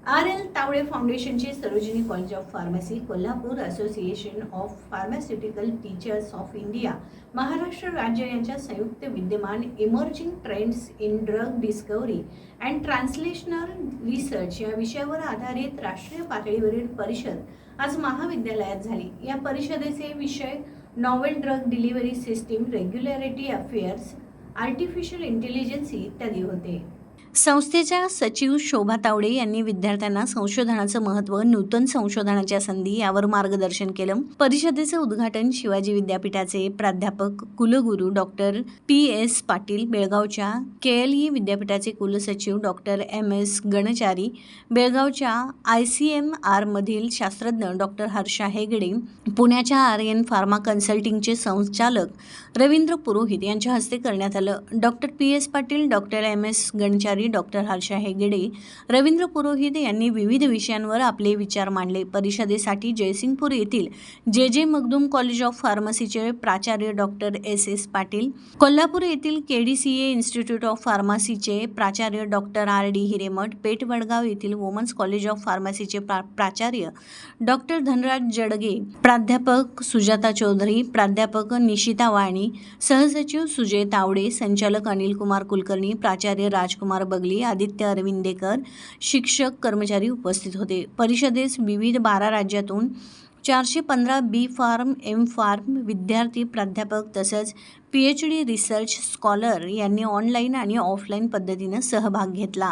RL. Tawde फाउंडेशनचे Sarojini college of pharmacy, Kolhapur association of pharmaceutical teachers of India, Maharashtra राज्य यांच्या संयुक्त विद्यमान emerging trends in drug discovery and translational research या विषयावर आधारित राष्ट्रीय पातळीवरील परिषद आज महाविद्यालयात झाली। या परिषदेचे विषय novel drug delivery system, regulatory affairs, artificial intelligence इत्यादी होते। संस्थेच्या सचिव शोभा तावडे यांनी विद्यार्थ्यांना संशोधनाचं महत्त्व, नूतन संशोधनाच्या संधी यावर मार्गदर्शन केलं। परिषदेचे उद्घाटन शिवाजी विद्यापीठाचे प्राध्यापक कुलगुरू डॉक्टर पी.एस. पाटील, बेळगावच्या के.एल.ई. विद्यापीठाचे कुलसचिव डॉक्टर एम.एस. गणचारी, बेळगावच्या ICMR मधील शास्त्रज्ञ डॉक्टर हर्षा हेगडे, पुण्याच्या आर्यन फार्मा कन्सल्टिंगचे संचालक रवींद्र पुरोहित यांच्या हस्ते करण्यात आलं। Doctor P S. Patil, doctor M S. Ganachari, doctor Harsha Hegde, Ravindra Purohit यांनी विविध विषयांवर आपले विचार मांडले। परिषदेसाठी जयसिंगपूर येथील जे मगदूम कॉलेज ऑफ फार्मसीचे प्राचार्य डॉक्टर S.S. पाटील, कोल्हापूर येथील KDCA इन्स्टिट्यूट ऑफ फार्मसीचे प्राचार्य डॉक्टर R.D. हिरेमठ, पेठ वडगाव येथील वुमन्स कॉलेज ऑफ फार्मसीचे प्राचार्य डॉक्टर धनराज जडगे, प्राध्यापक सुजाता चौधरी, प्राध्यापक निशिता वाणी, सहसचिव सुजय तावडे, संचालक अनिल कुमार कुलकर्णी, प्राचार्य राजकुमार बगली, आदित्य अरविंदेकर, शिक्षक कर्मचारी उपस्थित होते। परिषदेस विविध 12 राज्यातून 415 बी फार्म, एम फार्म विद्यार्थी, प्राध्यापक तसंच PhD रिसर्च स्कॉलर यांनी ऑनलाईन आणि ऑफलाईन पद्धतीने सहभाग घेतला।